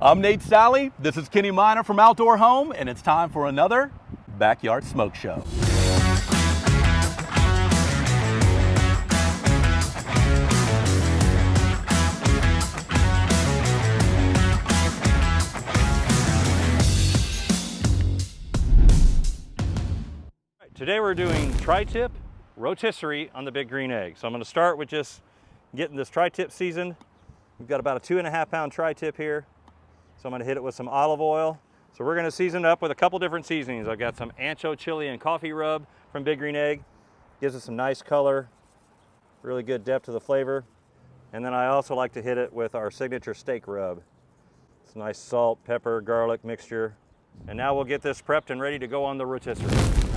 I'm Nate Sally, this is Kenny Miner from Outdoor Home, and it's time for another Backyard Smoke Show. Today we're doing tri-tip rotisserie on the Big Green Egg. So I'm going to start with just getting this tri-tip seasoned. We've got about a 2.5 pound tri-tip here. So I'm going to hit it with some olive oil. So we're going to season it up with a couple different seasonings. I've got some Ancho chili and coffee rub from Big Green Egg. Gives it some nice color, really good depth to the flavor. And then I also like to hit it with our signature steak rub. It's nice salt, pepper, garlic mixture. And now we'll get this prepped and ready to go on the rotisserie.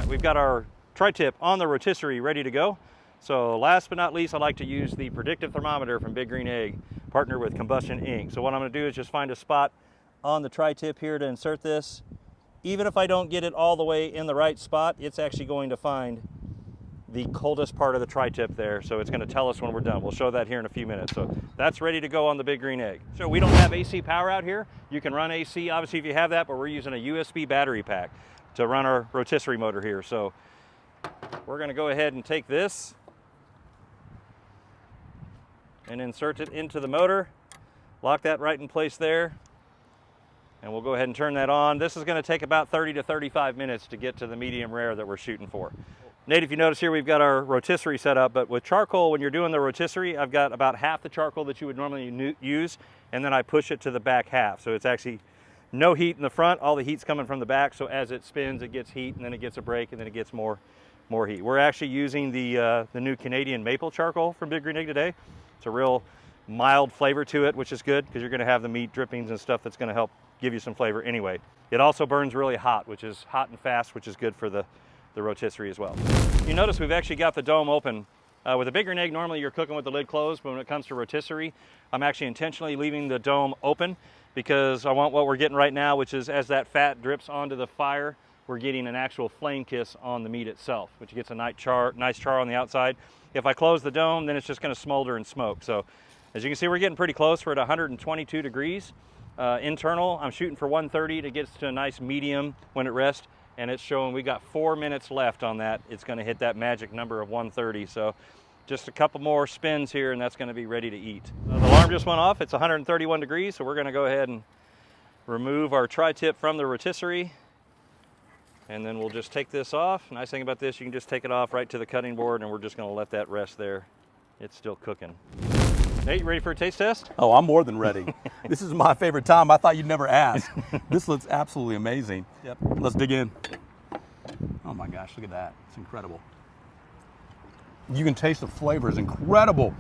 We've got our tri-tip on the rotisserie ready to go. So last but not least, I like to use the predictive thermometer from Big Green Egg, partnered with Combustion Inc. So what I'm going to do is just find a spot on the tri-tip here to insert this. Even if I don't get it all the way in the right spot, it's actually going to find the coldest part of the tri-tip there. So it's going to tell us when we're done. We'll show that here in a few minutes. So that's ready to go on the Big Green Egg. So we don't have AC power out here. You can run AC, obviously, if you have that, but we're using a USB battery pack to run our rotisserie motor here. So we're going to go ahead and take this and insert it into the motor. Lock that right in place there. And we'll go ahead and turn that on. This is going to take about 30 to 35 minutes to get to the medium rare that we're shooting for. Nate, if you notice here, we've got our rotisserie set up, but with charcoal, when you're doing the rotisserie, I've got about half the charcoal that you would normally use, and then I push it to the back half. So it's actually no heat in the front, all the heat's coming from the back, so as it spins, it gets heat, and then it gets a break, and then it gets more heat. We're actually using the new Canadian maple charcoal from Big Green Egg today. It's a real mild flavor to it, which is good, because you're gonna have the meat drippings and stuff that's gonna help give you some flavor anyway. It also burns really hot, which is hot and fast, which is good for the rotisserie as well. You notice we've actually got the dome open. With a Big Green Egg, normally you're cooking with the lid closed, but when it comes to rotisserie, I'm actually intentionally leaving the dome open because I want what we're getting right now, which is as that fat drips onto the fire, we're getting an actual flame kiss on the meat itself, which gets a nice char on the outside. If I close the dome, then it's just gonna smolder and smoke. So as you can see, we're getting pretty close. We're at 122 degrees. Internal, I'm shooting for 130 to get to a nice medium when it rests. And it's showing we got 4 minutes left on that. It's going to hit that magic number of 130. So just a couple more spins here and that's going to be ready to eat. The alarm just went off. It's 131 degrees. So we're going to go ahead and remove our tri-tip from the rotisserie. And then we'll just take this off. Nice thing about this, you can just take it off right to the cutting board and we're just going to let that rest there. It's still cooking. Nate, you ready for a taste test? Oh, I'm more than ready. This is my favorite time. I thought you'd never ask. This looks absolutely amazing. Yep. Let's dig in. Oh my gosh, look at that. It's incredible. You can taste the flavor. It's incredible.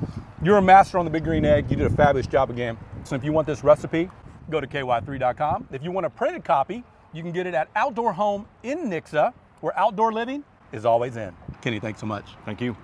You're a master on the Big Green Egg. You did a fabulous job again. So if you want this recipe, go to ky3.com. If you want a printed copy, you can get it at Outdoor Home in Nixa, where outdoor living is always in. Kenny, thanks so much. Thank you.